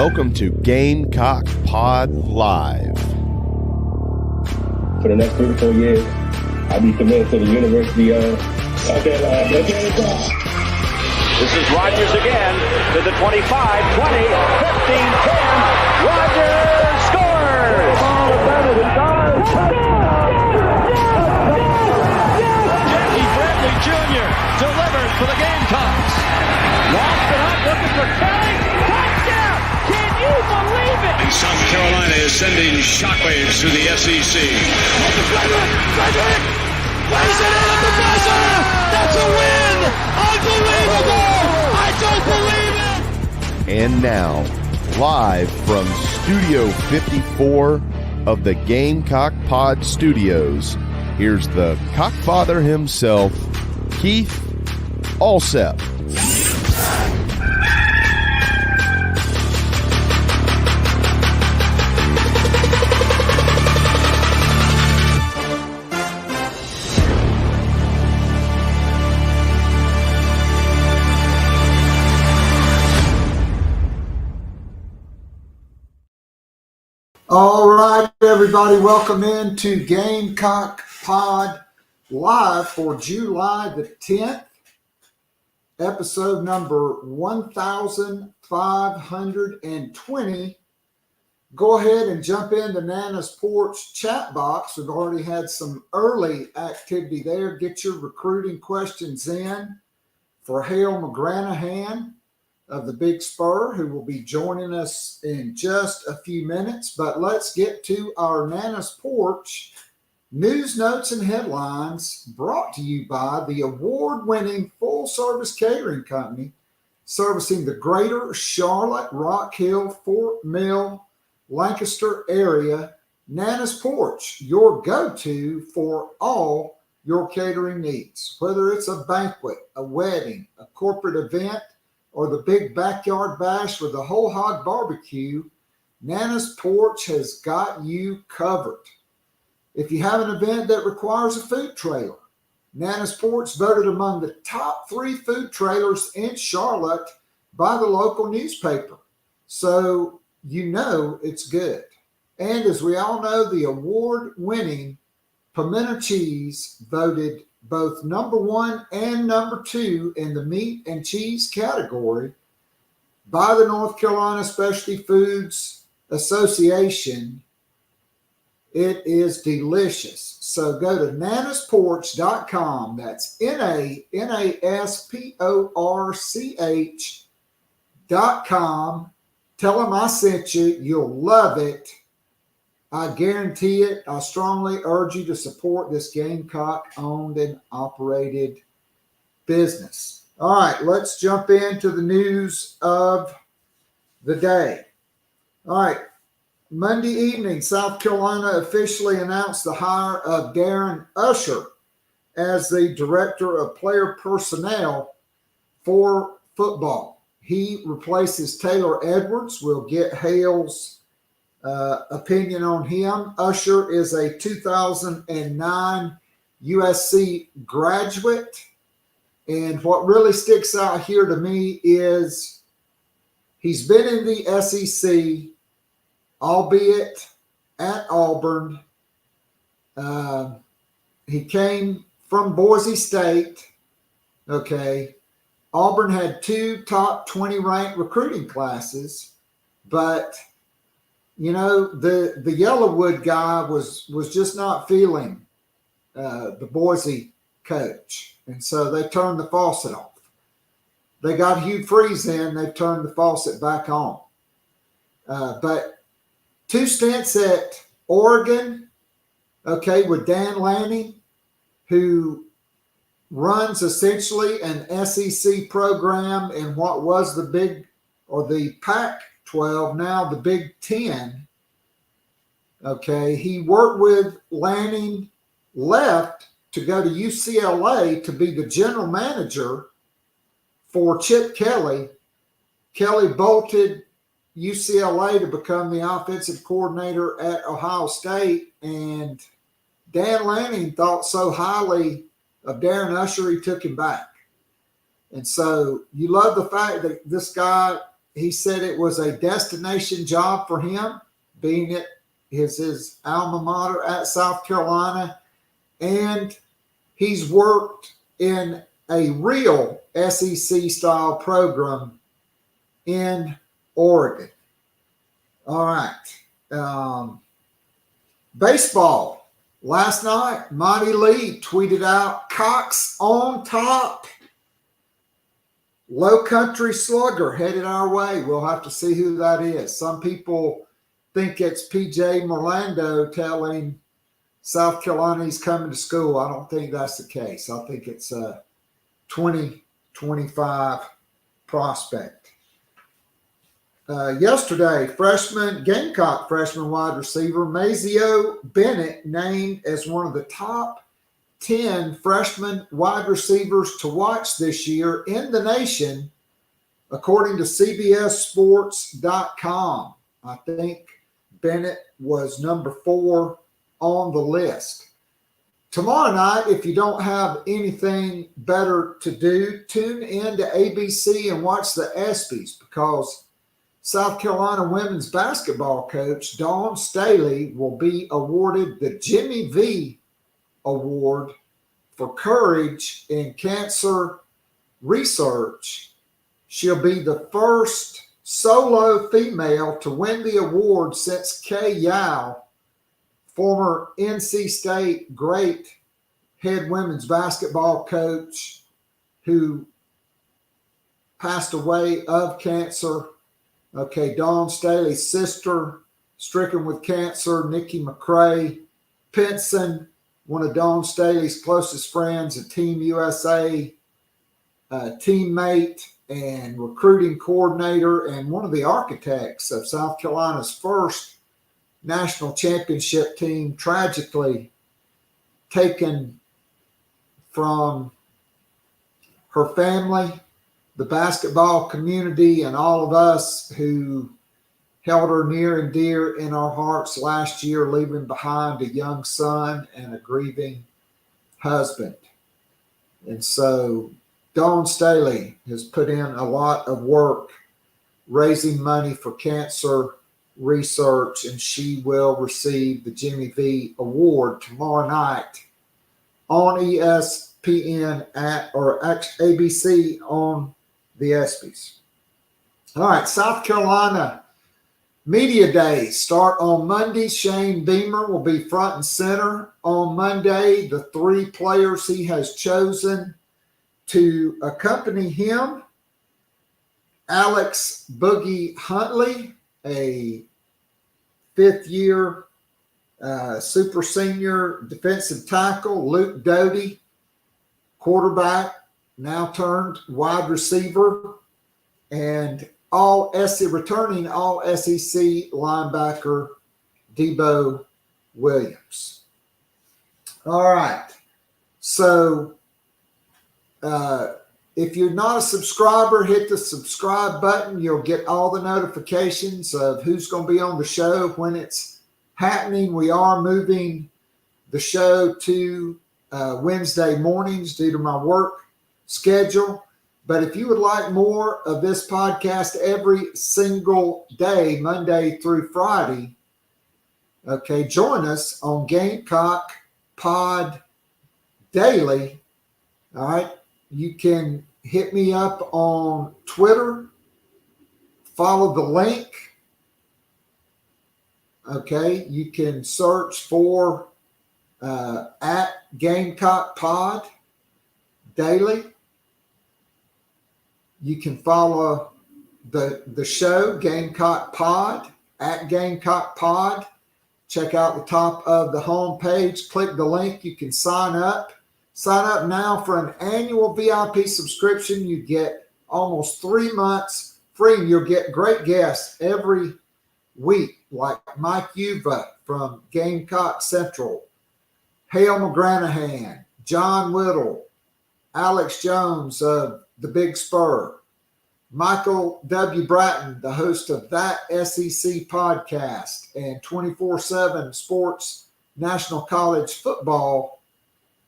Welcome to Gamecock Pod Live. For the next 3 to 4 years, I'll be committed to the University of Gamecock. This is Rodgers again to the 25, 20, 15, 10. Rodgers scores! Jackie Bradley Jr. delivers for the Gamecocks. Lost it up, looking for Kelly. Touchdown! Can you believe it? And South Carolina is sending shockwaves through the SEC. Frederick lays it in at the buzzer. That's a win! Unbelievable! I don't believe it! And now, live from Studio 54 of the Gamecock Pod Studios, here's the Cockfather himself, Keith Alsep. All right, everybody, welcome into Gamecock Pod Live for July the 10th, episode number 1520. Go ahead and jump into Nana's Porch chat box. We've already had some early activity there. Get your recruiting questions in for Hale McGranahan of the Big Spur, who will be joining us in just a few minutes. But let's get to our Nana's Porch news, notes, and headlines brought to you by the award-winning full-service catering company servicing the greater Charlotte, Rock Hill, Fort Mill, Lancaster area. Nana's Porch, your go-to for all your catering needs. Whether it's a banquet, a wedding, a corporate event, or the big backyard bash with the whole hog barbecue, Nana's Porch has got you covered. If you have an event that requires a food trailer, Nana's Porch voted among the top 3 food trailers in Charlotte by the local newspaper. So you know it's good. And as we all know, the award-winning pimento cheese voted both number 1 and number 2 in the meat and cheese category by the North Carolina Specialty Foods Association. It is delicious. So go to nanasporch.com. That's NANASPORCH.com. Tell them I sent you. You'll love it. I guarantee it. I strongly urge you to support this Gamecock-owned and operated business. All right, let's jump into the news of the day. All right, Monday evening, South Carolina officially announced the hire of Darren Usher as the Director of Player Personnel for football. He replaces Taylor Edwards. We'll get Hale's opinion on him. Usher is a 2009 USC graduate. And what really sticks out here to me is he's been in the SEC, albeit at Auburn. He came from Boise State. Okay. Auburn had 2 top 20 ranked recruiting classes, but you know, the Yellowwood guy was just not feeling the Boise coach. And so they turned the faucet off. They got Hugh Freeze in. They've turned the faucet back on. But 2 stints at Oregon, okay, with Dan Lanning, who runs essentially an SEC program in what was the Big or the Pac-12, now the Big Ten. Okay, he worked with Lanning, left to go to UCLA to be the general manager for Chip Kelly. Kelly bolted UCLA to become the offensive coordinator at Ohio State, and Dan Lanning thought so highly of Darren Usher, he took him back. And so you love the fact that this guy, he said it was a destination job for him, being at his alma mater at South Carolina. And he's worked in a real SEC-style program in Oregon. All right. Baseball. Last night, Monty Lee tweeted out, Cox on top. Low Country Slugger headed our way. We'll have to see who that is. Some people think it's P.J. Merlando telling South Carolina he's coming to school. I don't think that's the case. I think it's a 2025 prospect. Yesterday, Gamecock freshman wide receiver Mazio Bennett named as one of the top 10 freshman wide receivers to watch this year in the nation, according to CBSSports.com. I think Bennett was number 4 on the list. Tomorrow night, if you don't have anything better to do, tune in to ABC and watch the ESPYs, because South Carolina women's basketball coach Dawn Staley will be awarded the Jimmy V Award for courage in cancer research. She'll be the first solo female to win the award since Kay Yao, former NC State great head women's basketball coach who passed away of cancer. Okay, Dawn Staley's sister, stricken with cancer, Nikki McCrae Pinson, one of Dawn Staley's closest friends, a Team USA teammate and recruiting coordinator, and one of the architects of South Carolina's first national championship team, tragically taken from her family, the basketball community, and all of us who held her near and dear in our hearts last year, leaving behind a young son and a grieving husband. And so Dawn Staley has put in a lot of work raising money for cancer research, and she will receive the Jimmy V Award tomorrow night on ESPN or ABC on the ESPYs. All right, South Carolina Media Days start on Monday. Shane Beamer will be front and center on Monday. The 3 players he has chosen to accompany him: Alex Boogie Huntley, a 5th-year super senior defensive tackle; Luke Doty, quarterback, now turned wide receiver; and returning all SEC linebacker Debo Williams. All right. So if you're not a subscriber, hit the subscribe button. You'll get all the notifications of who's going to be on the show when it's happening. We are moving the show to Wednesday mornings due to my work schedule. But if you would like more of this podcast every single day, Monday through Friday, okay, join us on Gamecock Pod Daily. All right. You can hit me up on Twitter. Follow the link. Okay. You can search for at Gamecock Pod Daily. You can follow the show, Gamecock Pod, at Gamecock Pod. Check out the top of the homepage. Click the link. You can sign up. Sign up now for an annual VIP subscription. You get almost 3 months free, and you'll get great guests every week, like Mike Uva from Gamecock Central, Hale McGranahan, John Whittle, Alex Jones of the Big Spur, Michael W. Bratton, the host of That SEC podcast, and 24/7 Sports National College Football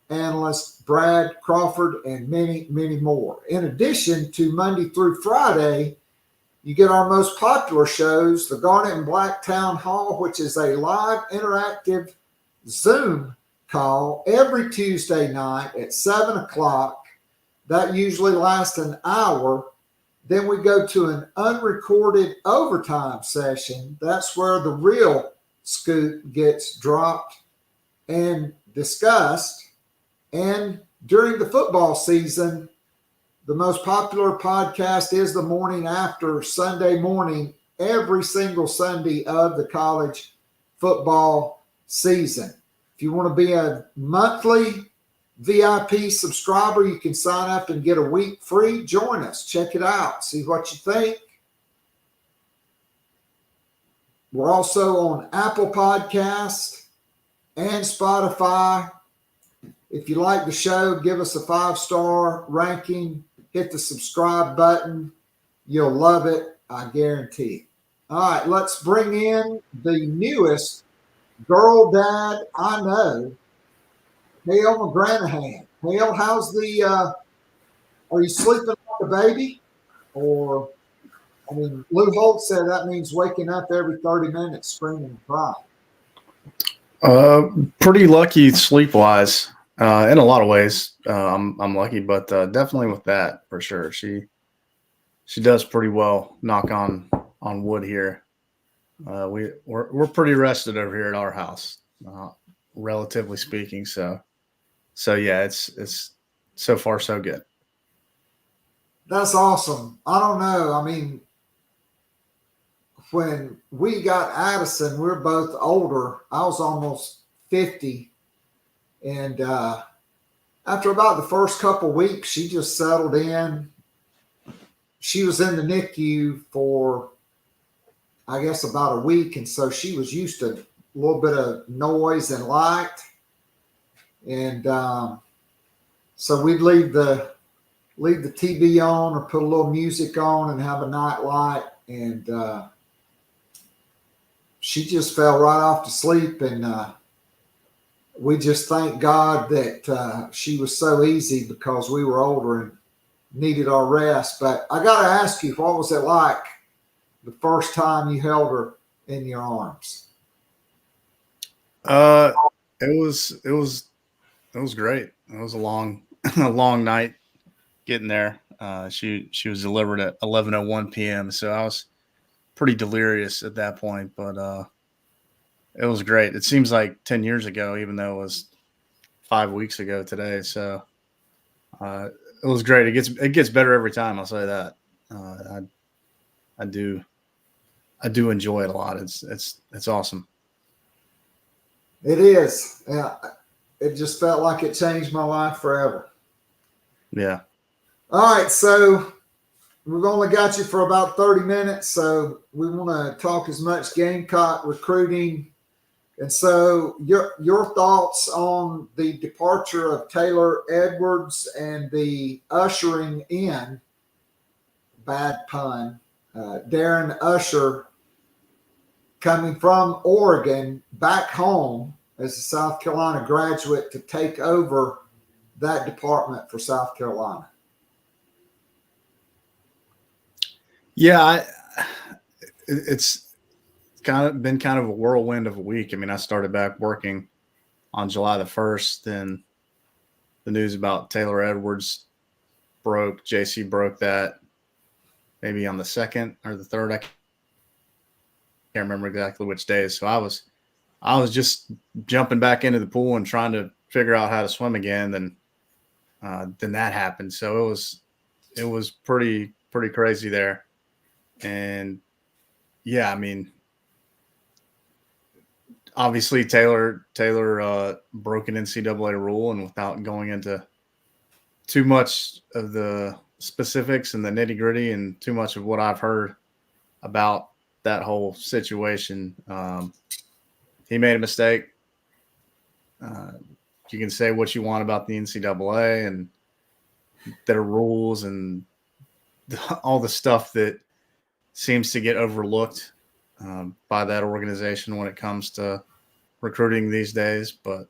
analyst Brad Crawford, and many, many more. In addition to Monday through Friday, You get our most popular shows, the Garnet and Black Town Hall, which is a live interactive Zoom call every Tuesday night at 7 o'clock. That usually lasts an hour. Then we go to an unrecorded overtime session. That's where the real scoop gets dropped and discussed. And during the football season, the most popular podcast is the morning after Sunday morning, every single Sunday of the college football season. If you want to be a monthly VIP subscriber, you can sign up and get a week free. Join us. Check it out. See what you think. We're also on Apple Podcasts and Spotify. If you like the show, give us a 5-star ranking. Hit the subscribe button. You'll love it. I guarantee. All right, let's bring in the newest girl dad I know, Hale McGranahan. Hale, how's are you sleeping like a baby? Or, Lou Holt said that means waking up every 30 minutes screaming and crying. Pretty lucky sleep-wise. In a lot of ways, I'm lucky, but definitely with that for sure. She does pretty well. Knock on wood here. We're pretty rested over here at our house, relatively speaking. So yeah, it's so far so good. That's awesome. I don't know. When we got Addison, we're both older. I was almost 50. And after about the first couple weeks, she just settled in. She was in the NICU for, I guess, about a week. And so she was used to a little bit of noise and light. And so we'd leave the TV on or put a little music on and have a night light. And she just fell right off to sleep. And we just thank God that she was so easy because we were older and needed our rest. But I got to ask you, what was it like the first time you held her in your arms? It was great. It was a long night getting there. She was delivered at 11:01 p.m. So I was pretty delirious at that point, but it was great. It seems like 10 years ago, even though it was 5 weeks ago today. So it was great. It gets better every time. I'll say that. I do enjoy it a lot. It's awesome. It is. Yeah. It just felt like it changed my life forever. Yeah. All right. So we've only got you for about 30 minutes. So we want to talk as much Gamecock recruiting. And so your thoughts on the departure of Taylor Edwards and the ushering in, bad pun, Darren Usher coming from Oregon back home as a South Carolina graduate to take over that department for South Carolina. Yeah, it's been kind of a whirlwind of a week. I started back working on July the 1st, and the news about Taylor Edwards broke. JC broke that maybe on the 2nd or the 3rd. I can't remember exactly which days. So I was just jumping back into the pool and trying to figure out how to swim again. Then that happened. So it was pretty crazy there. And yeah, obviously Taylor broke an NCAA rule, and without going into too much of the specifics and the nitty gritty and too much of what I've heard about that whole situation, he made a mistake. You can say what you want about the NCAA and their rules and all the stuff that seems to get overlooked by that organization when it comes to recruiting these days, but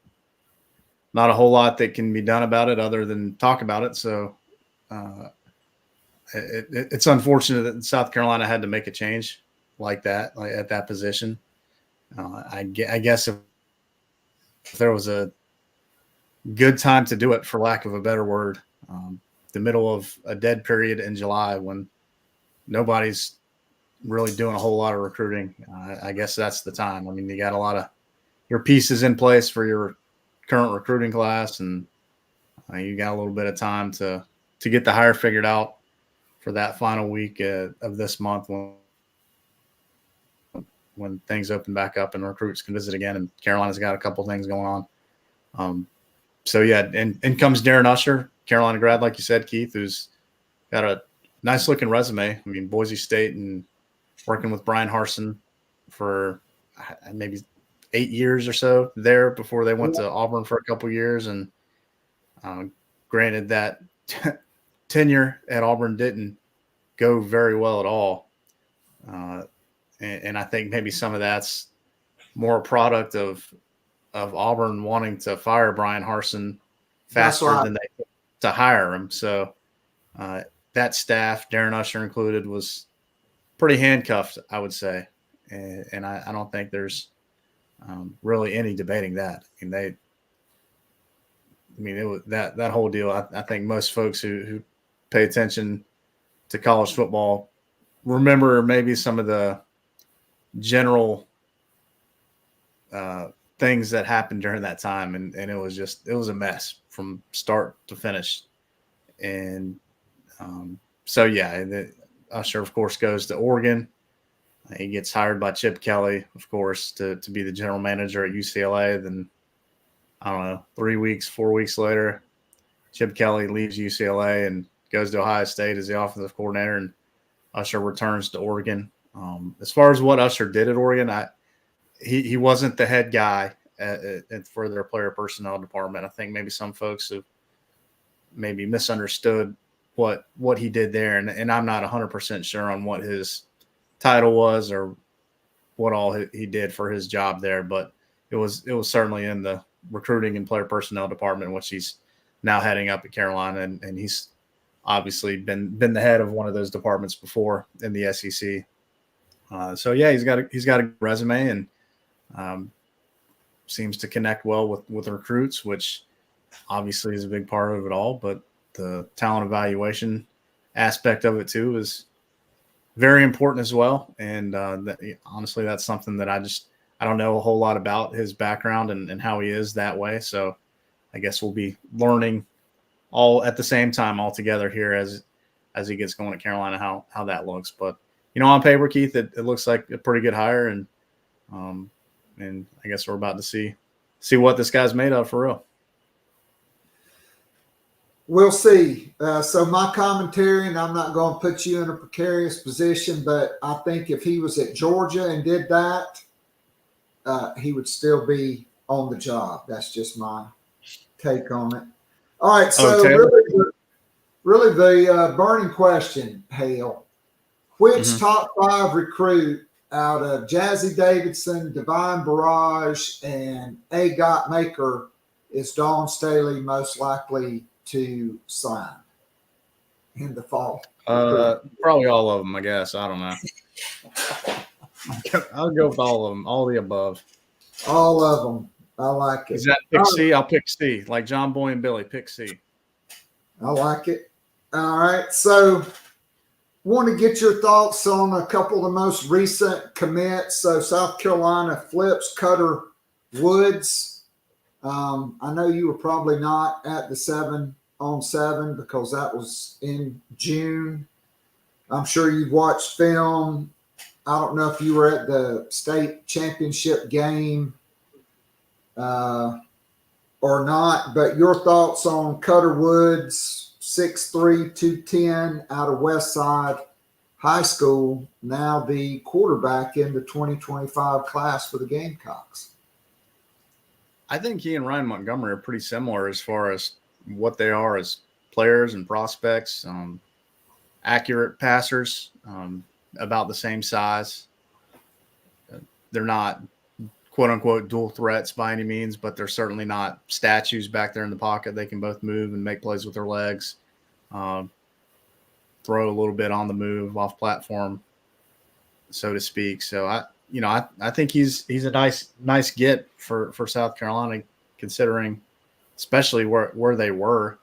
not a whole lot that can be done about it other than talk about it. So it's unfortunate that South Carolina had to make a change like that, like at that position. I guess if there was a good time to do it, for lack of a better word, the middle of a dead period in July when nobody's really doing a whole lot of recruiting, I guess that's the time. I mean, you got a lot of your pieces in place for your current recruiting class, and you got a little bit of time to get the hire figured out for that final week of this month when things open back up and recruits can visit again. And Carolina's got a couple things going on. So yeah, and comes Darren Usher, Carolina grad, like you said, Keith, who's got a nice looking resume. I mean, Boise State and working with Brian Harsin for maybe 8 years or so there before they went to Auburn for a couple years. And granted that tenure at Auburn didn't go very well at all. And I think maybe some of that's more a product of Auburn wanting to fire Brian Harsin faster than they to hire him. So that staff, Darren Usher included, was pretty handcuffed, I would say. And I don't think there's really any debating that. It was that whole deal. I think most folks who pay attention to college football remember maybe some of the general things that happened during that time. And it was a mess from start to finish. And so, yeah, Usher, of course, goes to Oregon. He gets hired by Chip Kelly, of course, to be the general manager at UCLA. Then, I don't know, 4 weeks later, Chip Kelly leaves UCLA and goes to Ohio State as the offensive coordinator, and Usher returns to Oregon. As far as what Usher did at Oregon, he wasn't the head guy for their player personnel department. I think maybe some folks have maybe misunderstood what he did there, and I'm not 100% sure on what his title was or what all he did for his job there, but it was certainly in the recruiting and player personnel department, which he's now heading up at Carolina, and he's obviously been the head of one of those departments before in the SEC. So yeah, he's got a resume and seems to connect well with recruits, which obviously is a big part of it all. But the talent evaluation aspect of it too is very important as well. And honestly, that's something that I don't know a whole lot about his background and how he is that way. So I guess we'll be learning all at the same time all together here as he gets going at Carolina, how that looks. But, on paper, Keith, it looks like a pretty good hire. And I guess we're about to see what this guy's made of for real. We'll see. So my commentary, and I'm not going to put you in a precarious position, but I think if he was at Georgia and did that, he would still be on the job. That's just my take on it. All right. So really the burning question, Hale, which top 5 recruit out of Jazzy Davidson, Divine Barrage, and A-Got Maker is Dawn Staley most likely to sign in the fall? Probably all of them, I guess. I don't know. I'll go with all of them, all the above. All of them. I like it. Is that pick C? I'll pick C, like John Boy and Billy. Pick C. I like it. All right. So want to get your thoughts on a couple of the most recent commits. So South Carolina flips Cutter Woods. I know you were probably not at the 7-on-7 because that was in June. I'm sure you've watched film. I don't know if you were at the state championship game or not, but your thoughts on Cutter Woods, 6'3", 210 out of Westside High School, now the quarterback in the 2025 class for the Gamecocks. I think he and Ryan Montgomery are pretty similar as far as what they are as players and prospects, accurate passers, about the same size. They're not quote-unquote dual threats by any means, but they're certainly not statues back there in the pocket. They can both move and make plays with their legs. throw a little bit on the move, off platform, so to speak. So I think he's a nice get for South Carolina, considering especially where they were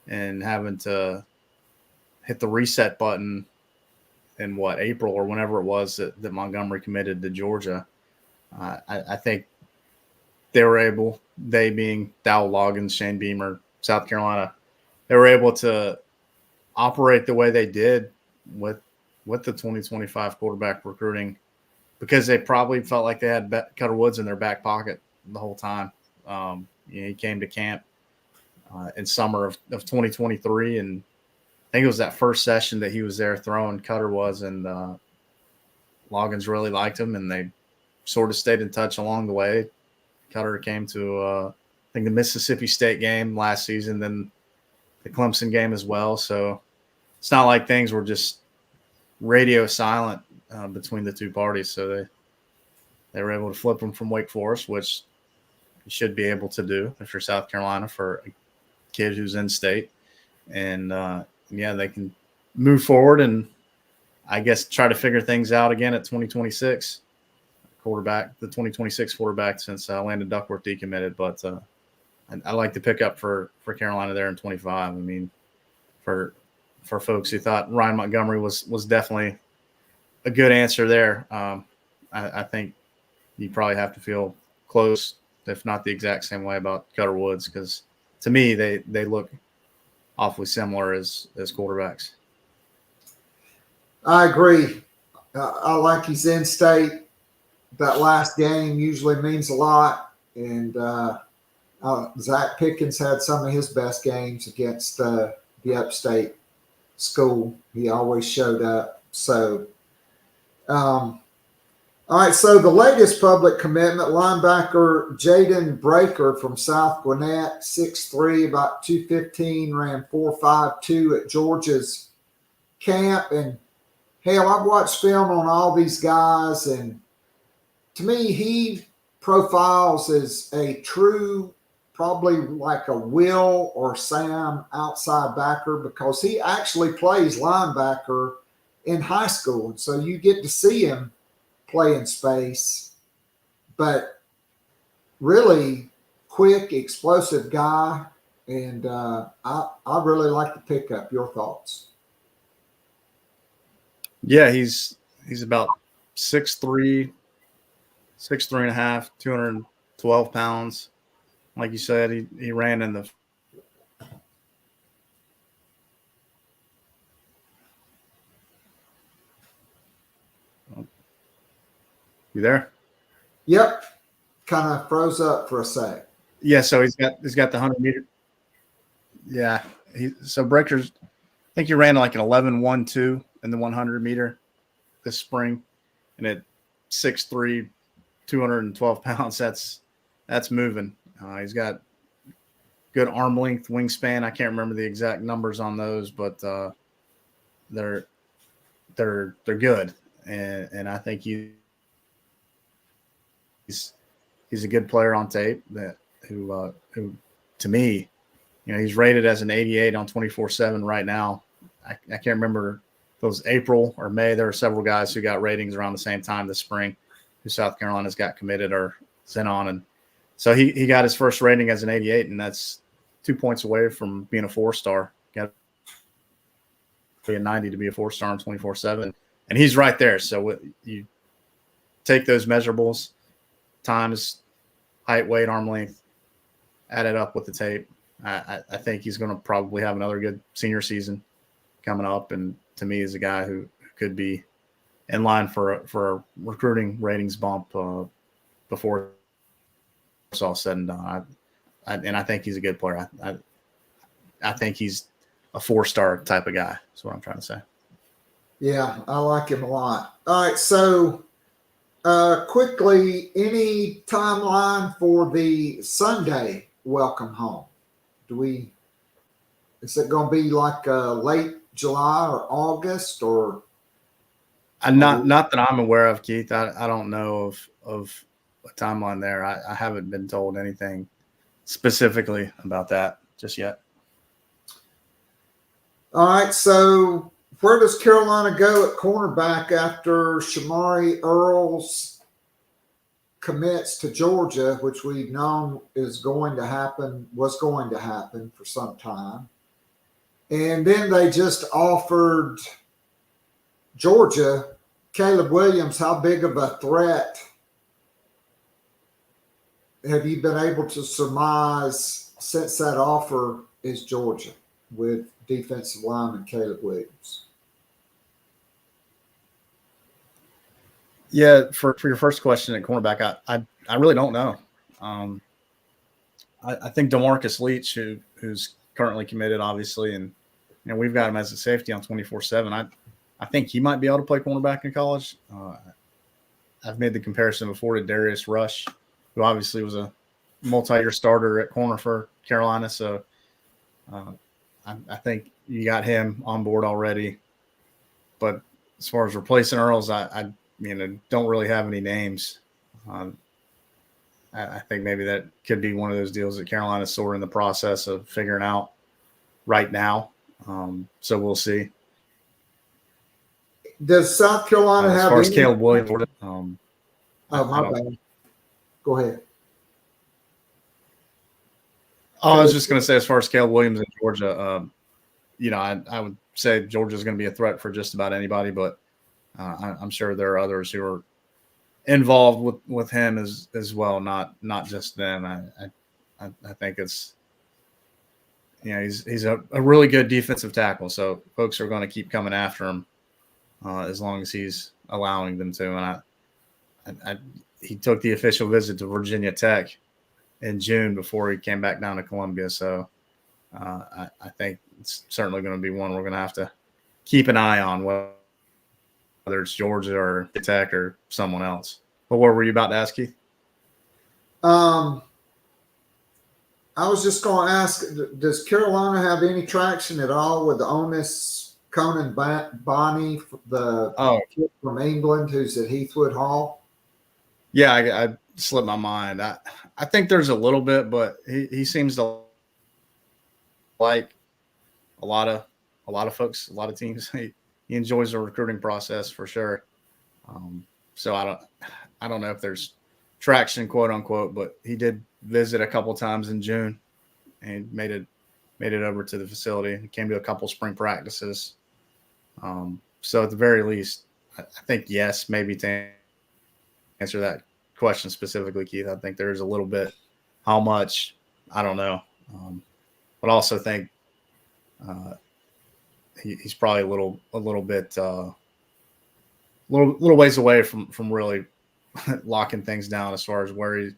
and having to hit the reset button in April or whenever it was that Montgomery committed to Georgia. I think they being Dow Loggins, Shane Beamer, South Carolina, they were able to operate the way they did with the 2025 quarterback recruiting, because they probably felt like they had Cutter Woods in their back pocket the whole time. He came to camp in summer of 2023, and I think it was that first session that he was there throwing, Cutter was, and Loggins really liked him, and they sort of stayed in touch along the way. Cutter came to, I think, the Mississippi State game last season, then the Clemson game as well. So it's not like things were just radio silent between the two parties. So they were able to flip him from Wake Forest, which you should be able to do if you're South Carolina for a kid who's in state. And, they can move forward and I guess try to figure things out again at 2026 the 2026 quarterback, since Landon Duckworth decommitted. But I like the pickup for Carolina there in 25. I mean, for folks who thought Ryan Montgomery was definitely a good answer there, I think you probably have to feel close, if not the exact same way, about Cutter Woods, because to me they look awfully similar as quarterbacks. I agree. I like he's in state. That last game usually means a lot. And Zach Pickens had some of his best games against the upstate school. He always showed up. So, all right. So the latest public commitment, linebacker Jaden Breaker from South Gwinnett, 6'3", about 215, ran 4.52 at Georgia's camp. And hell, I've watched film on all these guys, and to me, he profiles as a true, probably like a Will or Sam outside backer, because he actually plays linebacker in high school. And so you get to see him play in space, but really quick, explosive guy. And I really like the pickup. Your thoughts? Yeah, he's about 6'3", 6'3.5", 212 pounds. Like you said, he ran in the You there? Yep. Kind of froze up for a sec. Yeah, so he's got the 100-meter. Yeah, so Breakers, I think he ran like an 11.12 in the 100-meter this spring, and at 6'3", 212 pounds, that's moving. He's got good arm length, wingspan. I can't remember the exact numbers on those, but they're good, and I think he's a good player on tape who to me, he's rated as an 88 on 24/7 right now. I can't remember if it was April or May. There were several guys who got ratings around the same time this spring who South Carolina's got committed or sent on. And so he got his first rating as an 88, and that's 2 points away from being a 4-star. Got to be a 90 to be a 4-star on 24/7. And he's right there. So you take those measurables, times height, weight, arm length, add it up with the tape. I think he's going to probably have another good senior season coming up. And to me, is a guy who could be in line for a recruiting ratings bump before it's all said and done. I think he's a good player. I think he's a 4-star type of guy. That's what I'm trying to say. Yeah, I like him a lot. All right, so quickly, any timeline for the Sunday welcome home? Is it going to be like late July or August, or? Not that I'm aware of, Keith. I don't know of a timeline there. I haven't been told anything specifically about that just yet. All right, so Where does Carolina go at cornerback after Shamari Earls commits to Georgia, which we've known was going to happen for some time? And then they just offered Georgia Caleb Williams. How big of a threat have you been able to surmise since that offer is Georgia with defensive lineman Caleb Williams? Yeah, for your first question at cornerback, I really don't know. I think DeMarcus Leach, who's currently committed, obviously, and we've got him as a safety on 24/7. I think he might be able to play cornerback in college. I've made the comparison before to Darius Rush, who obviously was a multi-year starter at corner for Carolina. So I think you got him on board already. But as far as replacing Earls, I don't really have any names. I think maybe that could be one of those deals that Carolina's sort of in the process of figuring out right now. So we'll see. Does South Carolina have as far as any? Caleb Williams? My bad. Go ahead. I was just going to say, as far as Caleb Williams in Georgia, I would say Georgia's going to be a threat for just about anybody, but I'm sure there are others who are involved with him as well, not just them. I think it's he's a really good defensive tackle, so folks are going to keep coming after him as long as he's allowing them to. And he took the official visit to Virginia Tech in June before he came back down to Columbia, so I think it's certainly going to be one we're going to have to keep an eye on, whether it's Georgia or Tech or someone else. But what were you about to ask, Keith? I was just going to ask, does Carolina have any traction at all with the Onus Conan Bonnie, the kid from England who's at Heathwood Hall? Yeah, I slipped my mind. I think there's a little bit, but he seems to like a lot of folks, a lot of teams. He enjoys the recruiting process for sure. So I don't know if there's traction, quote unquote, but he did visit a couple times in June and made it over to the facility. He came to a couple spring practices. So at the very least, I think yes, maybe to answer that question specifically, Keith, I think there's a little bit. How much? I don't know. But I also think he's probably a little bit little ways away from really locking things down as far as where he's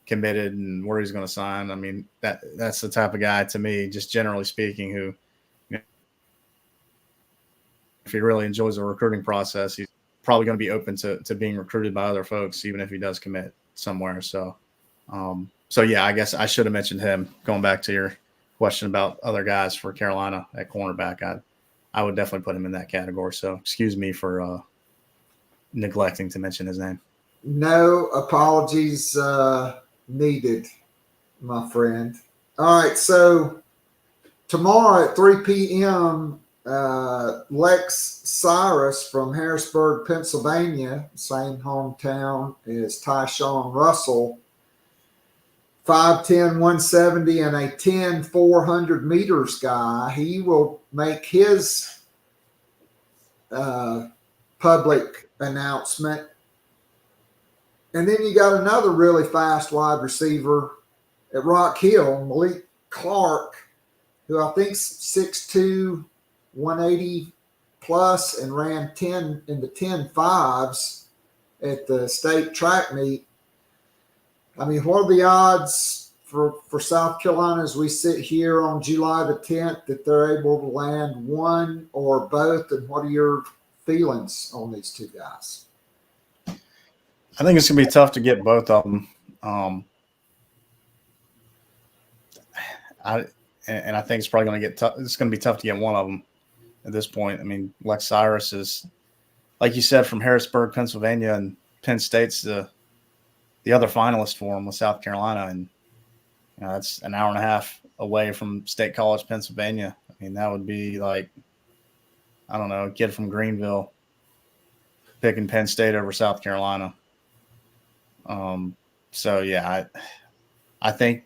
committed and where he's going to sign. I mean, that's the type of guy, to me, just generally speaking, who, if he really enjoys the recruiting process, he's probably going to be open to being recruited by other folks, even if he does commit somewhere. So yeah, I guess I should have mentioned him. Going back to your question about other guys for Carolina at cornerback, I would definitely put him in that category. So excuse me for neglecting to mention his name. No apologies needed, my friend. All right, so tomorrow at 3 p.m., Lex Cyrus from Harrisburg, Pennsylvania, same hometown as Tyshawn Russell, 5'10", 170, and a 10, 400 meters guy. He will make his public announcement. And then you got another really fast wide receiver at Rock Hill, Malik Clark, who I think's 6'2", 180 plus, and ran 10 in the 10.5s at the state track meet. I mean, what are the odds for South Carolina as we sit here on July the 10th that they're able to land one or both? And what are your feelings on these two guys? I think it's going to be tough to get both of them. I think it's probably going to get tough. It's going to be tough to get one of them at this point. I mean, Lex Cyrus is, like you said, from Harrisburg, Pennsylvania, and Penn State's the other finalist for him with South Carolina. And that's an hour and a half away from State College, Pennsylvania. I mean, that would be like I don't know, a kid from Greenville picking Penn State over South Carolina. So yeah, I think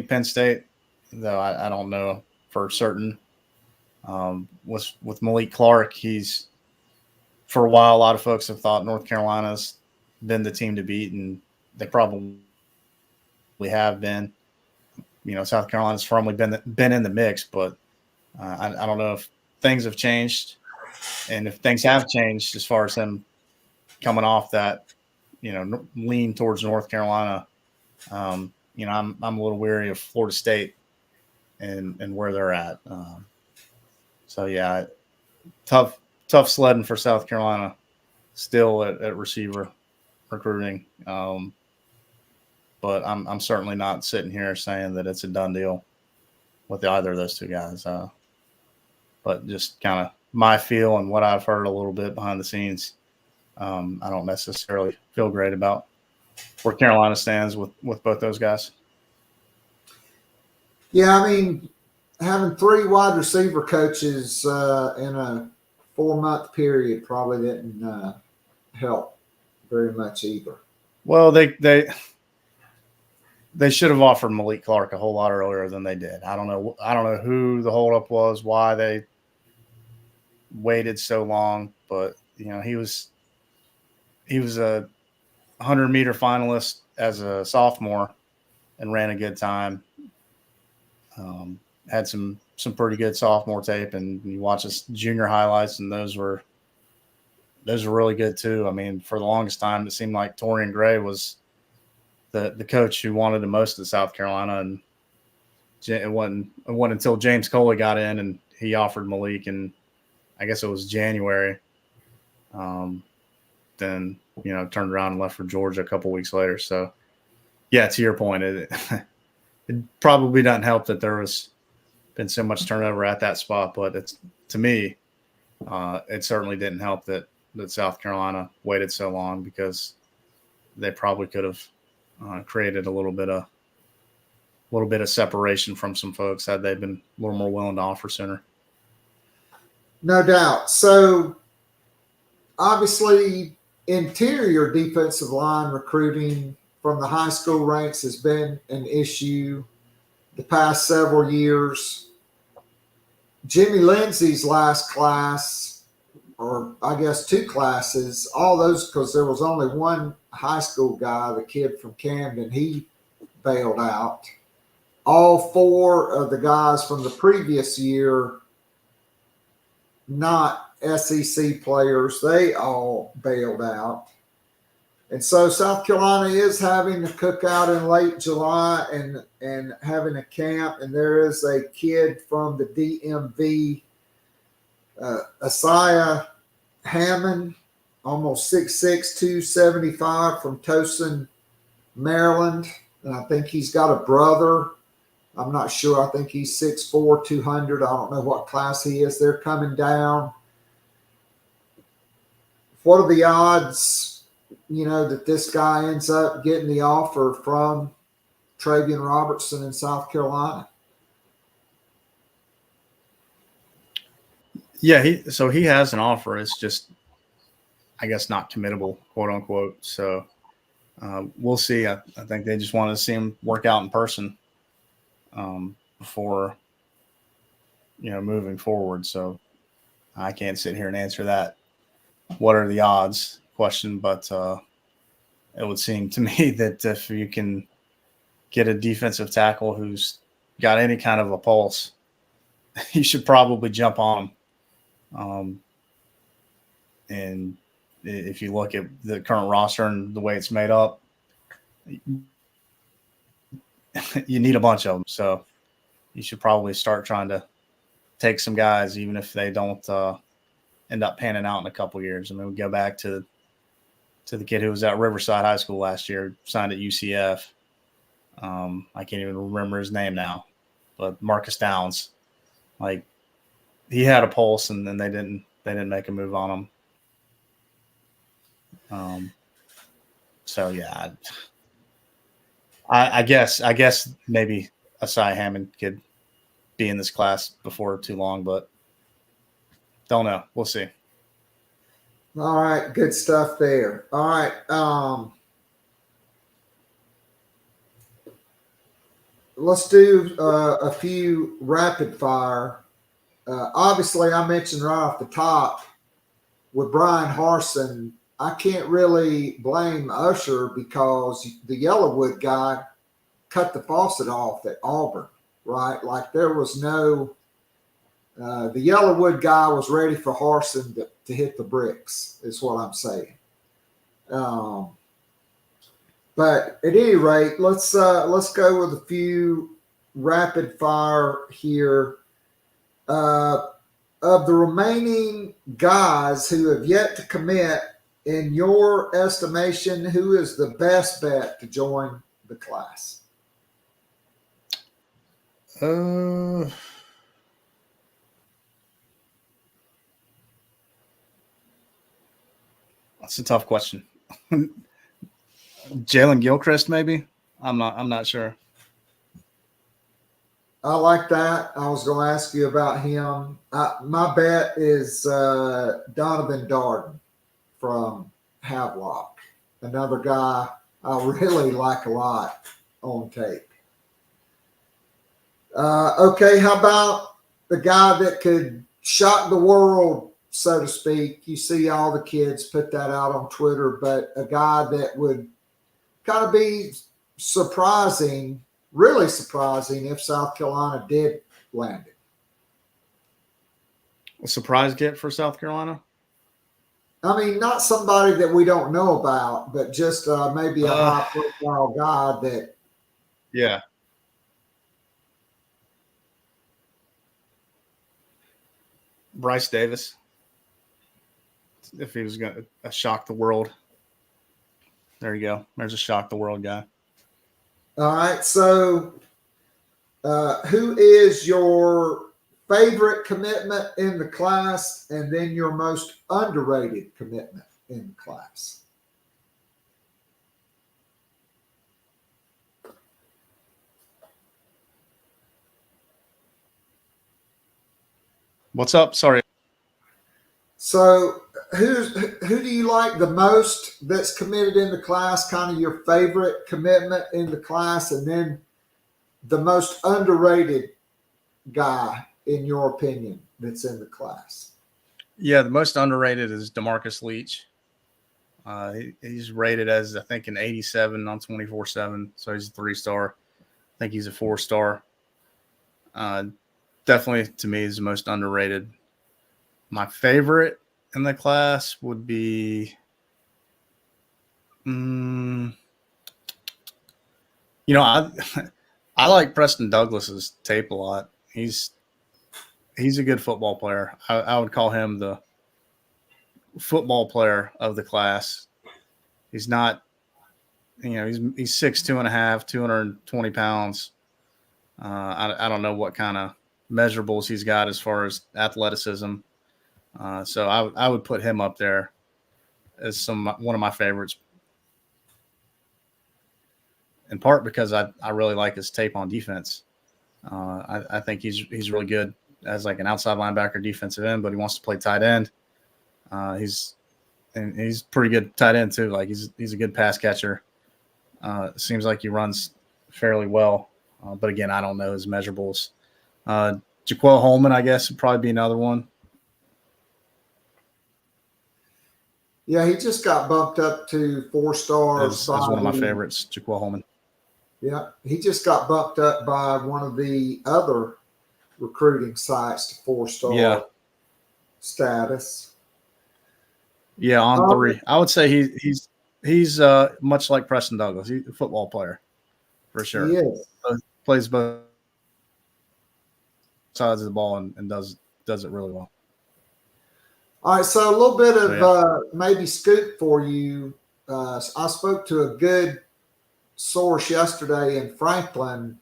Penn State, though I don't know for certain. With Malik Clark, he's for a while. A lot of folks have thought North Carolina's been the team to beat, and they probably have been. South Carolina's firmly been in the mix, but I don't know if things have changed, and if things have changed as far as him coming off that, lean towards North Carolina. I'm a little weary of Florida State and where they're at. So yeah, tough sledding for South Carolina still at receiver recruiting. But I'm certainly not sitting here saying that it's a done deal with either of those two guys. But just kind of my feel and what I've heard a little bit behind the scenes, I don't necessarily feel great about where Carolina stands with both those guys. Yeah, I mean, having 3 wide receiver coaches in a 4-month period probably didn't help very much either. Well, they should have offered Malik Clark a whole lot earlier than they did. I don't know who the holdup was, why they waited so long, but he was a 100-meter finalist as a sophomore and ran a good time. Had some pretty good sophomore tape, and you watch his junior highlights, and those were really good too. I mean, for the longest time, it seemed like Torian Gray was the coach who wanted the most at South Carolina, and it wasn't until James Coley got in and he offered Malik, and I guess it was January. Then turned around and left for Georgia a couple weeks later. So yeah, to your point, it probably doesn't help that there was been so much turnover at that spot, but to me, it certainly didn't help that South Carolina waited so long, because they probably could have created a little bit of separation from some folks had they been a little more willing to offer sooner. No doubt. So obviously, interior defensive line recruiting from the high school ranks has been an issue the past several years. Jimmy Lindsey's last class, or I guess 2 classes, all those, because there was only one high school guy, the kid from Camden, he bailed out. All 4 of the guys from the previous year, not SEC players, they all bailed out. And so South Carolina is having a cookout in late July and having a camp. And there is a kid from the DMV, Isaiah Hammond, almost 6'6", 275, from Towson, Maryland. And I think he's got a brother. I'm not sure. I think he's 6'4", 200. I don't know what class he is. They're coming down. What are the odds, that this guy ends up getting the offer from Travian Robertson in South Carolina? Yeah, he has an offer. It's just, I guess, not committable, quote unquote. So we'll see. I think they just want to see him work out in person before moving forward. So I can't sit here and answer that what are the odds question, but it would seem to me that if you can get a defensive tackle who's got any kind of a pulse, you should probably jump on him. And if you look at the current roster and the way it's made up, you need a bunch of them. So you should probably start trying to take some guys, even if they don't end up panning out in a couple of years. I mean, we go back to the kid who was at Riverside High School last year, signed at UCF. I can't even remember his name now, but Marcus Downs, like, he had a pulse, and then they didn't make a move on him. So yeah, I guess maybe Asai Hammond could be in this class before too long, but Don't know. We'll see. All right, good stuff there. All right, let's do a few rapid fire. Obviously, I mentioned right off the top with Brian Harsin, I can't really blame Usher because the Yellowwood guy cut the faucet off at Auburn, right? Like there was no the Yellowwood guy was ready for Harsin to hit the bricks, is what I'm saying. But at any rate, let's go with a few rapid fire here. Of the remaining guys who have yet to commit, in your estimation, who is the best bet to join the class? That's a tough question. Jalen Gilchrist, maybe. I'm not sure. I like that. I was going to ask you about him. My bet is Donovan Darden from Havelock, another guy I really like a lot on tape. Okay, how about the guy that could shock the world, so to speak? You see all the kids put that out on Twitter, but a guy that would kind of be surprising, really surprising if South Carolina did land it. A surprise get for South Carolina? I mean, not somebody that we don't know about, but just maybe a high-profile guy that. Yeah. Bryce Davis, if he was going to shock the world. There you go. There's a shock the world guy. All right. So who is your favorite commitment in the class and then your most underrated commitment in the class? What's up? Sorry. So who do you like the most that's committed in the class, kind of your favorite commitment in the class, and then the most underrated guy, in your opinion, that's in the class? Yeah, the most underrated is DeMarcus Leach. He's rated as, I think, an 87 on 24/7, so he's a 3-star. I think he's a 4-star. Definitely, to me, is the most underrated. My favorite in the class would be, I like Preston Douglas's tape a lot. He's a good football player. I would call him the football player of the class. He's not, he's 6'2 and a half, 220 pounds. I don't know what kind of measurables he's got as far as athleticism. So I would put him up there as one of my favorites, in part because I really like his tape on defense. I think he's really good as like an outside linebacker, defensive end, but he wants to play tight end. He's pretty good tight end too. Like he's a good pass catcher. Seems like he runs fairly well, but again, I don't know his measurables. Jaquel Holman, I guess, would probably be another one. Yeah, he just got bumped up to 4 stars. As one of my favorites, Jaquel Holman. Yeah, he just got bumped up by one of the other recruiting sites to 4-star status. Yeah, on 3. I would say he's much like Preston Douglas. He's a football player for sure. He is. Plays both sides of the ball and does it really well. All right, so a little bit of maybe scoop for you. I spoke to a good source yesterday in Franklin.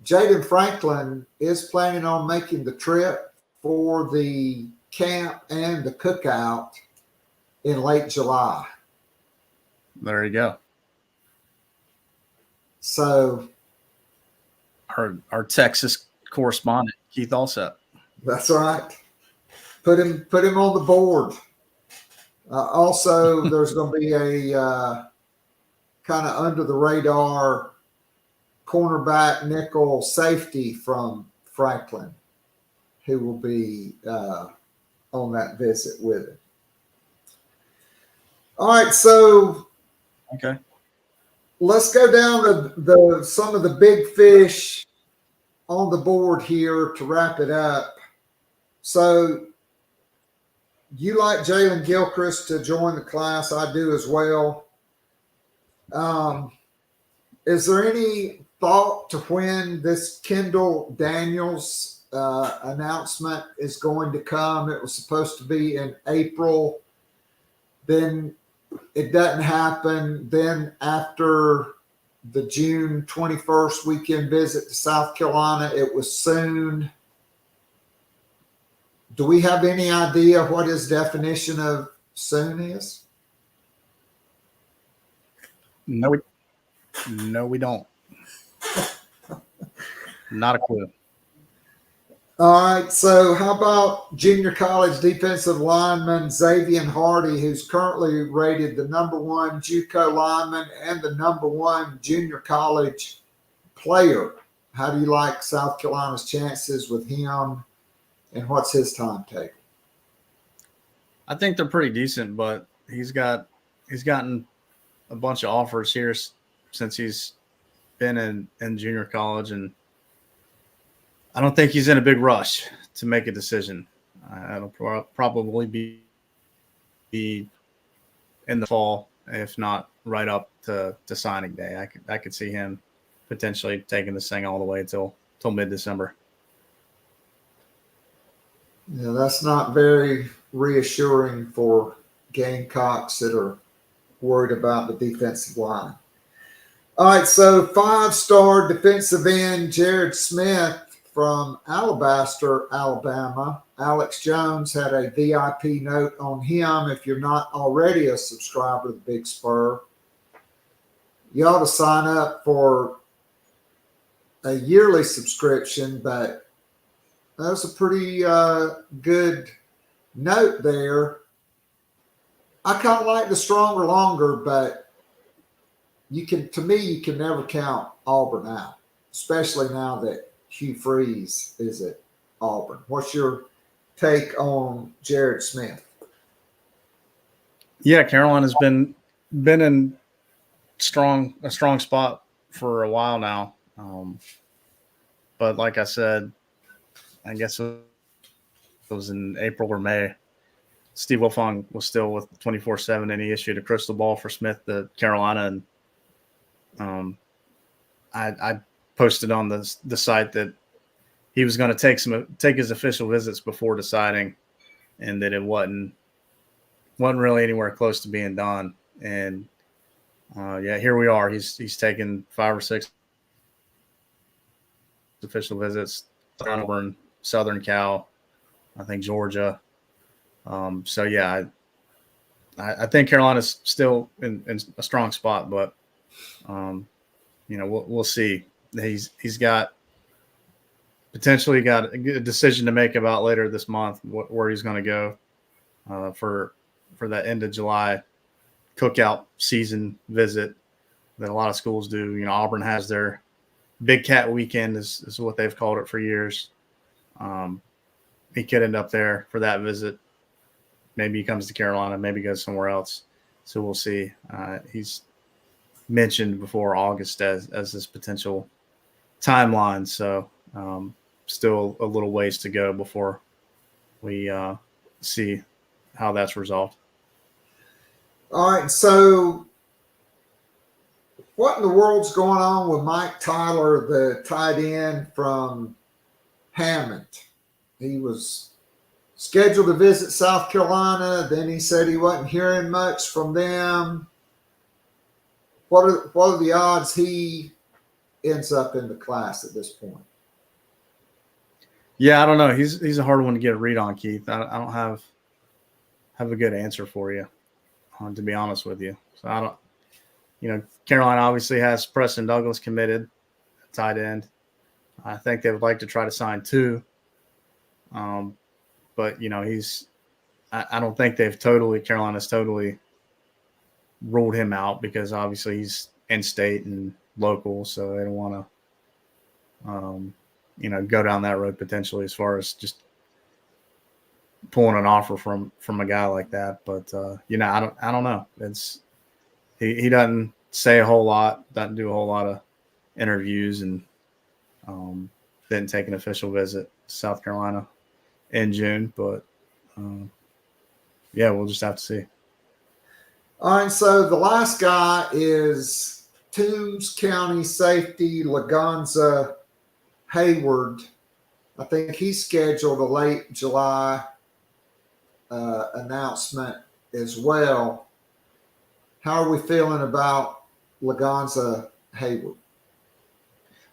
Jaden Franklin is planning on making the trip for the camp and the cookout in late July. There you go. So our Texas correspondent, Keith Alsep. That's right. Put him on the board. Also, there's going to be a kind of under the radar cornerback nickel safety from Franklin, who will be on that visit with him. All right, so Okay. let's go down to some of the big fish on the board here to wrap it up. So you like Jalen Gilchrist to join the class. I do as well. Is there any thought to when this Kendall Daniels announcement is going to come? It was supposed to be in April. Then it doesn't happen. Then after the June 21st weekend visit to South Carolina, it was soon. Do we have any idea what his definition of soon is? No, we don't. Not a clue. All right, so how about junior college defensive lineman Xavier Hardy, who's currently rated the #1 JUCO lineman and the #1 junior college player? How do you like South Carolina's chances with him, and what's his timetable? I think they're pretty decent, but he's gotten a bunch of offers here since he's been in junior college, and I don't think he's in a big rush to make a decision. It'll probably be in the fall, if not right up to signing day. I could see him potentially taking this thing all the way till mid-December. Yeah, that's not very reassuring for Gamecocks that are worried about the defensive line. All right, so 5-star defensive end Jared Smith from Alabaster, Alabama. Alex Jones had a VIP note on him. If you're not already a subscriber to the Big Spur, you ought to sign up for a yearly subscription, but that's a pretty good note there. I kind of like the stronger, longer, but you can never count Auburn out, especially now that Hugh Freeze is at Auburn. What's your take on Jared Smith? Yeah, Carolina's been in a strong spot for a while now. But like I said, I guess it was in April or May. Steve Wilfong was still with 24/7, and he issued a crystal ball for Smith to Carolina. And I posted on the site that he was going to take his official visits before deciding, and that it wasn't really anywhere close to being done. And yeah, here we are. He's taken 5 or 6 official visits over in Southern Cal, I think Georgia. So yeah, I think Carolina's still in a strong spot, but we'll see. He's potentially got a decision to make about later this month where he's going to go for that end of July cookout season visit that a lot of schools do. Auburn has their Big Cat Weekend is what they've called it for years. He could end up there for that visit. Maybe he comes to Carolina, maybe goes somewhere else. So we'll see. He's mentioned before August as this potential timeline. So still a little ways to go before we see how that's resolved. All right, so what in the world's going on with Mike Tyler, the tight end from Hammond? He was scheduled to visit South Carolina. Then he said he wasn't hearing much from them. What are the odds he ends up in the class at this point? Yeah, I don't know. He's a hard one to get a read on, Keith. I don't have a good answer for you, to be honest with you. So I don't. Carolina obviously has Preston Douglas committed, tight end. I think they would like to try to sign 2. But but I don't think Carolina's totally ruled him out, because obviously he's in-state and local, so they don't want to, go down that road potentially as far as just pulling an offer from a guy like that. But I don't know. He doesn't say a whole lot, doesn't do a whole lot of interviews, and didn't take an official visit to South Carolina in June. But we'll just have to see. All right, so the last guy is Toombs County safety Lagonza Hayward. I think he's scheduled a late July announcement as well. How are we feeling about Lagonza Hayward?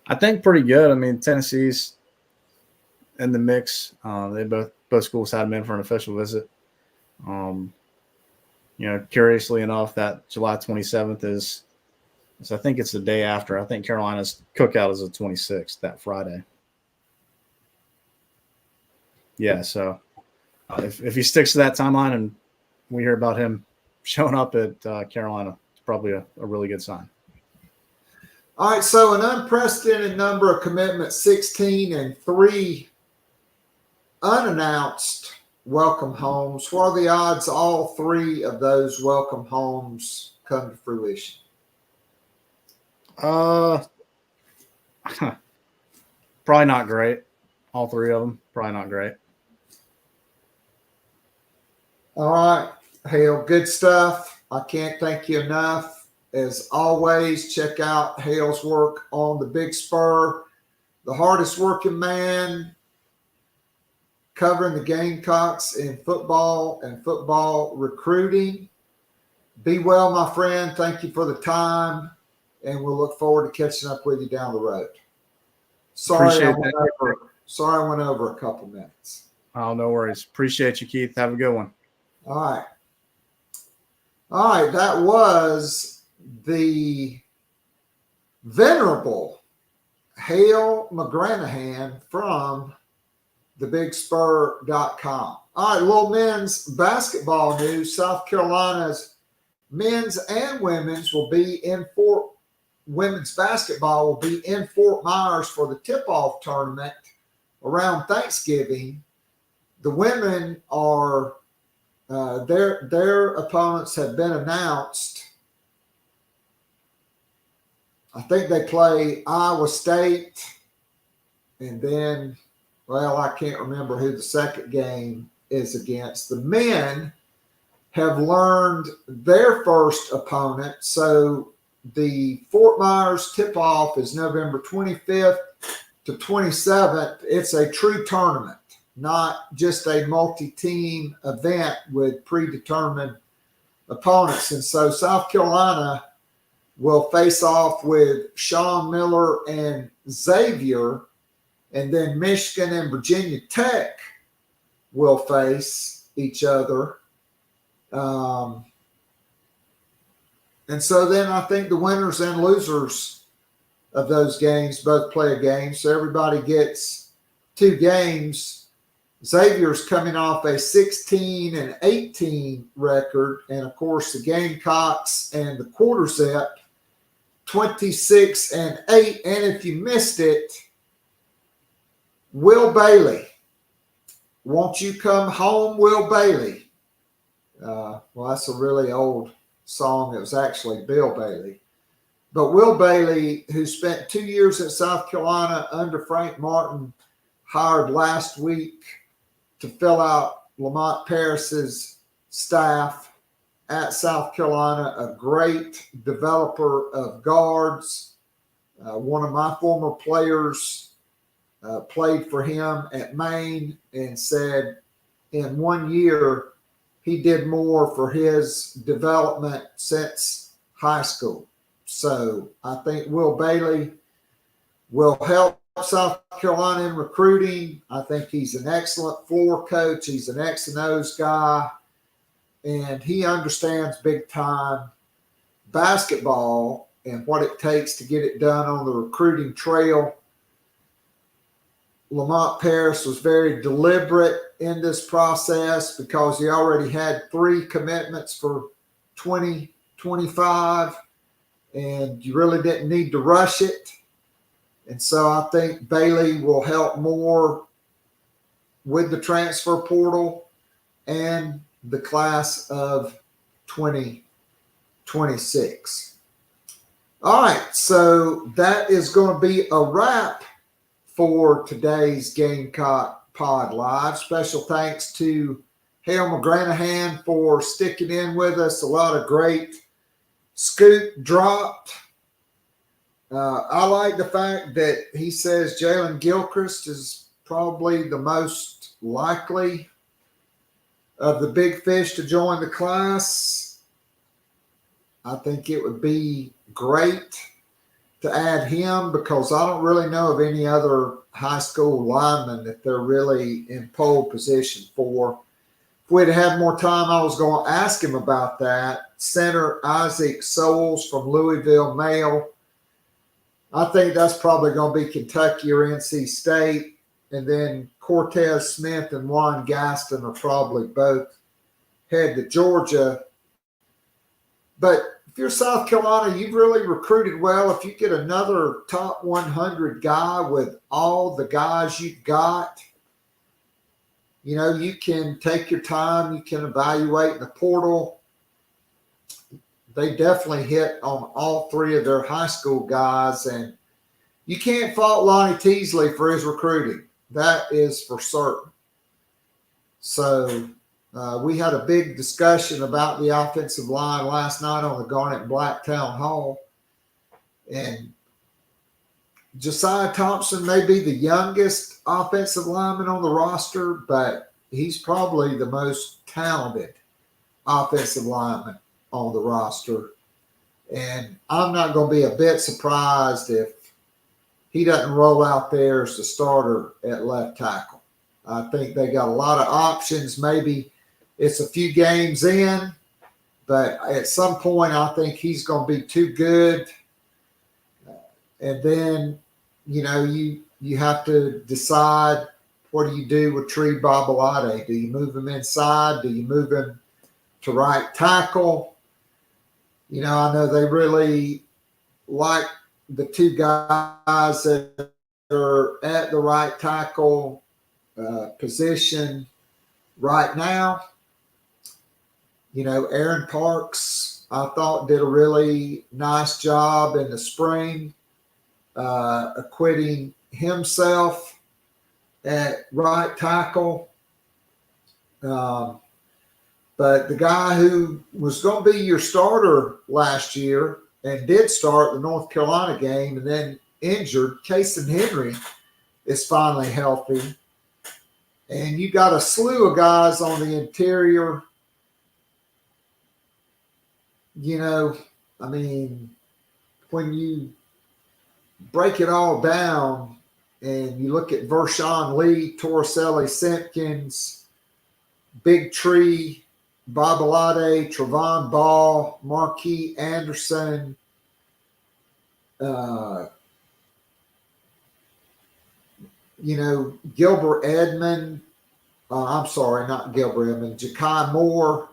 I think pretty good. I mean, Tennessee's in the mix. They both schools had him in for an official visit. Curiously enough, that July 27th is I think it's the day after. I think Carolina's cookout is the 26th, that Friday. Yeah, so if he sticks to that timeline and we hear about him showing up at Carolina, it's probably a really good sign. All right, so an unprecedented number of commitments, 16, and 3 unannounced welcome homes. What are the odds all 3 of those welcome homes come to fruition? Probably not great. All 3 of them, probably not great. All right, Hale, good stuff. I can't thank you enough. As always, check out Hale's work on the Big Spur, the hardest working man covering the Gamecocks in football and football recruiting. Be well, my friend. Thank you for the time, and we'll look forward to catching up with you down the road. Sorry I went over a couple minutes. Oh, no worries. Appreciate you, Keith. Have a good one. All right. That was the venerable Hale McGranahan from thebigspur.com. All right, little men's basketball news. South Carolina's men's and women's women's basketball will be in Fort Myers for the tip-off tournament around Thanksgiving. The women are their opponents have been announced. I think they play Iowa State, and then, I can't remember who the second game is against. The men have learned their first opponent. So the Fort Myers tip-off is November 25th to 27th. It's a true tournament, not just a multi-team event with predetermined opponents. And so South Carolina will face off with Sean Miller and Xavier, and then Michigan and Virginia Tech will face each other. And so then I think the winners and losers of those games both play a game. So everybody gets 2 games. Xavier's coming off a 16-18 record. And of course the Gamecocks and the Quarterzep 26-8. And if you missed it, Will Bailey. Won't you come home, Will Bailey? That's a really old song. It was actually Bill Bailey. But Will Bailey, who spent 2 years at South Carolina under Frank Martin, hired last week to fill out Lamont Paris's staff at South Carolina, a great developer of guards. One of my former players played for him at Maine and said in 1 year he did more for his development since high school. So I think Will Bailey will help South Carolina in recruiting. I think he's an excellent floor coach. He's an X and O's guy, and he understands big time basketball and what it takes to get it done on the recruiting trail. Lamont Paris was very deliberate in this process because he already had 3 commitments for 2025, and you really didn't need to rush it. And so I think Bailey will help more with the transfer portal and the class of 2026. All right, so that is going to be a wrap for today's Gamecock Pod Live. Special thanks to Hale McGranahan for sticking in with us. A lot of great scoop dropped. I like the fact that he says Jalen Gilchrist is probably the most likely of the big fish to join the class. I think it would be great to add him because I don't really know of any other high school linemen that they're really in pole position for. If we'd had more time, I was going to ask him about that. Center Isaac Souls from Louisville Male. I think that's probably going to be Kentucky or NC State. And then Cortez Smith and Juan Gaston are probably both head to Georgia. But if you're South Carolina, you've really recruited well. If you get another top 100 guy with all the guys you've got, you know, you can take your time. You can evaluate the portal. They definitely hit on all 3 of their high school guys. And you can't fault Lonnie Teasley for his recruiting. That is for certain. So we had a big discussion about the offensive line last night on the Garnet and Black Town Hall. And Josiah Thompson may be the youngest offensive lineman on the roster, but he's probably the most talented offensive lineman on the roster. And I'm not going to be a bit surprised if he doesn't roll out there as the starter at left tackle. I think they got a lot of options. Maybe it's a few games in, but at some point I think he's going to be too good. And then, you know, you have to decide, what do you do with Tree Babalade? Do you move him inside? Do you move him to right tackle? You know, I know they really like the 2 guys that are at the right tackle position right now. You know, Aaron Parks, I thought, did a really nice job in the spring, acquitting himself at right tackle. But the guy who was going to be your starter last year and did start the North Carolina game and then injured, Kason Henry, is finally healthy. And you got a slew of guys on the interior. You know, I mean, when you break it all down and you look at Vershawn Lee, Torricelli Simpkins, Big Tree, Babalade, Trevon Ball, Marquis Anderson, you know, Gilbert Edmond. I'm sorry, not Gilbert Edmond. Ja'Kai Moore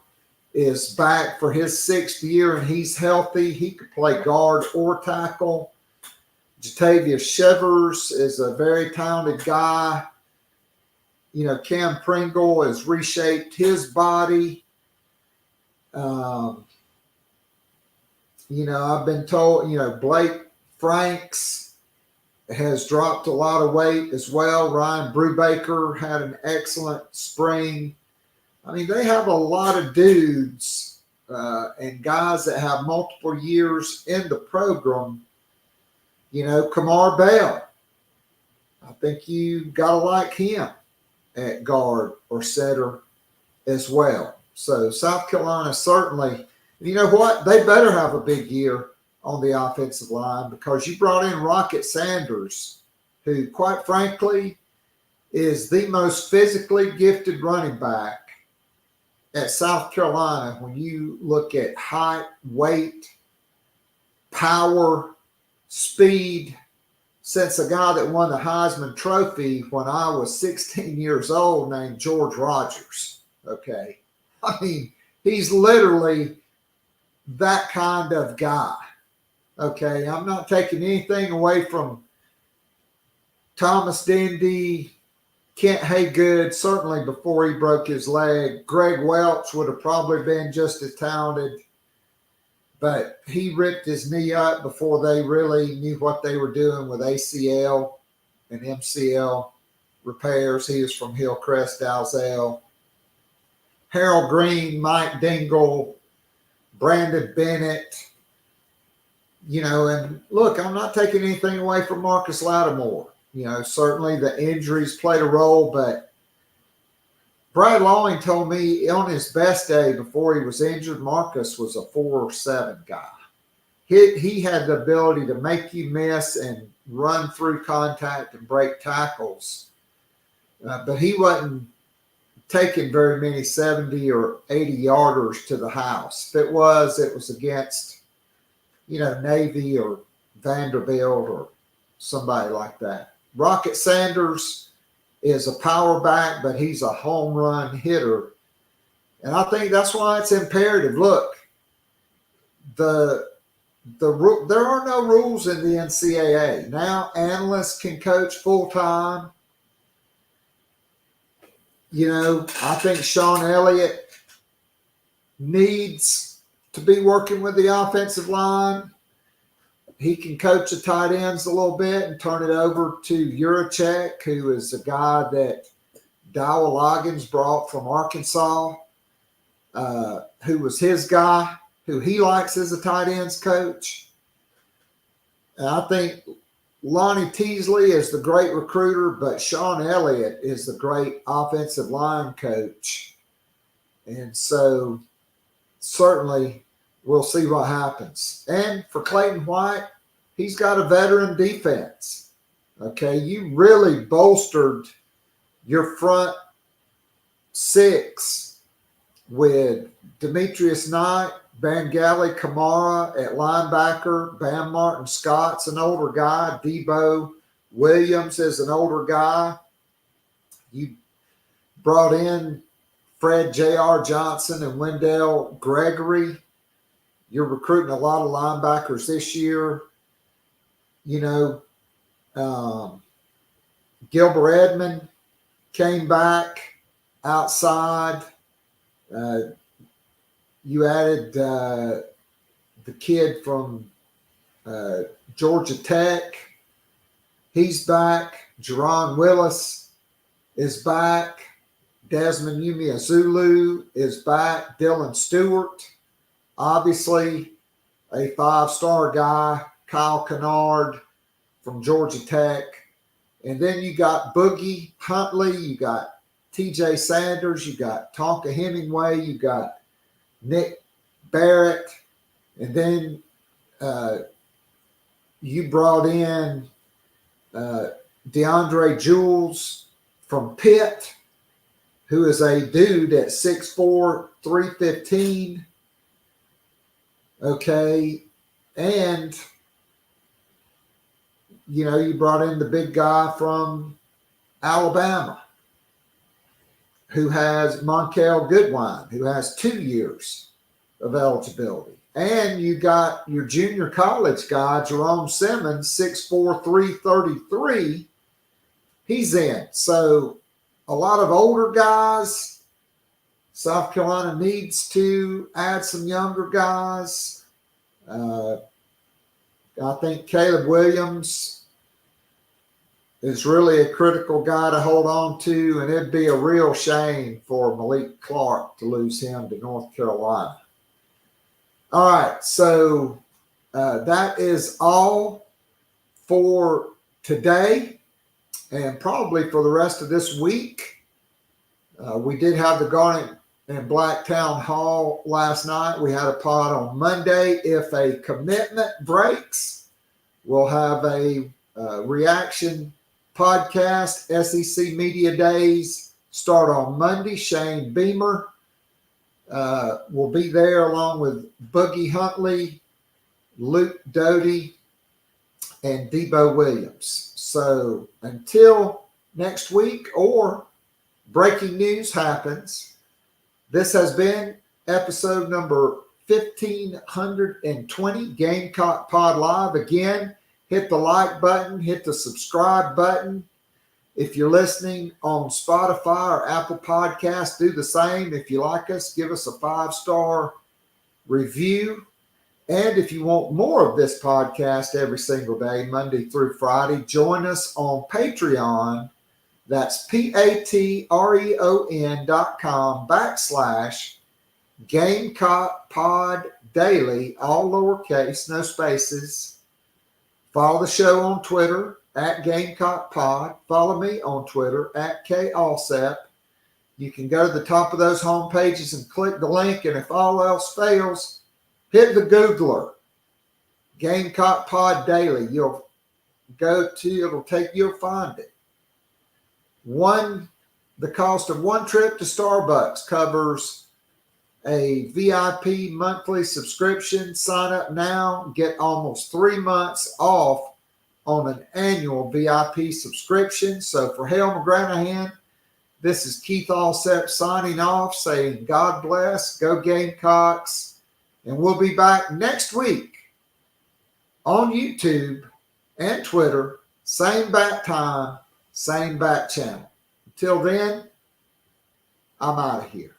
is back for his 6th year, and he's healthy. He could play guard or tackle. Jatavius Shivers is a very talented guy. You know, Cam Pringle has reshaped his body. You know, I've been told, you know, Blake Franks has dropped a lot of weight as well. Ryan Brubaker had an excellent spring. I mean, they have a lot of dudes and guys that have multiple years in the program. You know, Kamar Bell, I think you got to like him at guard or setter as well. So South Carolina certainly, you know what? They better have a big year on the offensive line because you brought in Rocket Sanders, who, quite frankly, is the most physically gifted running back at South Carolina when you look at height, weight, power, speed. since a guy that won the Heisman Trophy when I was 16 years old named George Rogers. Okay. I mean, he's literally that kind of guy. Okay. I'm not taking anything away from Thomas Dendy, Kent Haygood, certainly before he broke his leg. Greg Welch would have probably been just as talented, but he ripped his knee up before they really knew what they were doing with ACL and MCL repairs. He was from Hillcrest, Dalzell. Harold Green, Mike Dingle, Brandon Bennett, and look, I'm not taking anything away from Marcus Lattimore. Certainly the injuries played a role, but Brad Lawing told me on his best day before he was injured, Marcus was a 4.7 guy. He had the ability to make you miss and run through contact and break tackles, but he wasn't taking very many 70 or 80 yarders to the house. If it was against, Navy or Vanderbilt or somebody like that. Rocket Sanders is a power back, but he's a home run hitter. And I think that's why it's imperative. Look, there are no rules in the NCAA. Now analysts can coach full time. I think Sean Elliott needs to be working with the offensive line. He can coach the tight ends a little bit and turn it over to Juracek, who is a guy that Dowell Loggins brought from Arkansas, who was his guy, who he likes as a tight ends coach. And I think Lonnie Teasley is the great recruiter, but Sean Elliott is the great offensive line coach. And so certainly we'll see what happens. And for Clayton White, he's got a veteran defense. Okay, you really bolstered your front six with Demetrius Knight, Bangali Kamara at linebacker, Bam Martin Scott's an older guy, Debo Williams is an older guy. You brought in Fred J.R. Johnson and Wendell Gregory. You're recruiting a lot of linebackers this year. Gilbert Edmond came back outside. You added the kid from Georgia Tech. He's back. Jerron Willis is back. Desmond Umeozulu is back. Dylan Stewart, obviously a 5-star guy. Kyle Kennard from Georgia Tech. And then you got Boogie Huntley. You got TJ Sanders. You got Tonka Hemingway. You got Nick Barrett. And then you brought in DeAndre Jules from Pitt, who is a dude at 6'4", 315. Okay. And, you brought in the big guy from Alabama, who has Monkel Goodwine, who has 2 years of eligibility. And you got your junior college guy, Jerome Simmons, 6'4", 333. He's in. So a lot of older guys. South Carolina needs to add some younger guys. I think Caleb Williams is really a critical guy to hold on to, and it'd be a real shame for Malik Clark to lose him to North Carolina. All right, so that is all for today and probably for the rest of this week. We did have the Garnet and Black Town Hall last night. We had a pod on Monday. If a commitment breaks, we'll have a reaction podcast. SEC Media Days start on Monday. Shane Beamer will be there along with Boogie Huntley, Luke Doty, and Debo Williams. So until next week or breaking news happens, this has been episode number 1520, Gamecock Pod Live. Again, hit the like button, hit the subscribe button. If you're listening on Spotify or Apple Podcasts, do the same. If you like us, give us a 5-star review. And if you want more of this podcast every single day, Monday through Friday, join us on Patreon. That's patreon.com/Gamecock Pod Daily, all lowercase, no spaces. Follow the show on Twitter at Gamecock Pod. Follow me on Twitter at KAllsep. You can go to the top of those home pages and click the link. And if all else fails, hit the Googler, Gamecock Pod Daily. You'll find it. The cost of one trip to Starbucks covers a VIP monthly subscription. Sign up now, get almost 3 months off on an annual VIP subscription. So for Hale McGranahan, this is Keith Allsep signing off, saying God bless, go Gamecocks, and we'll be back next week on YouTube and Twitter, same bat time, same bat channel. Until then, I'm out of here.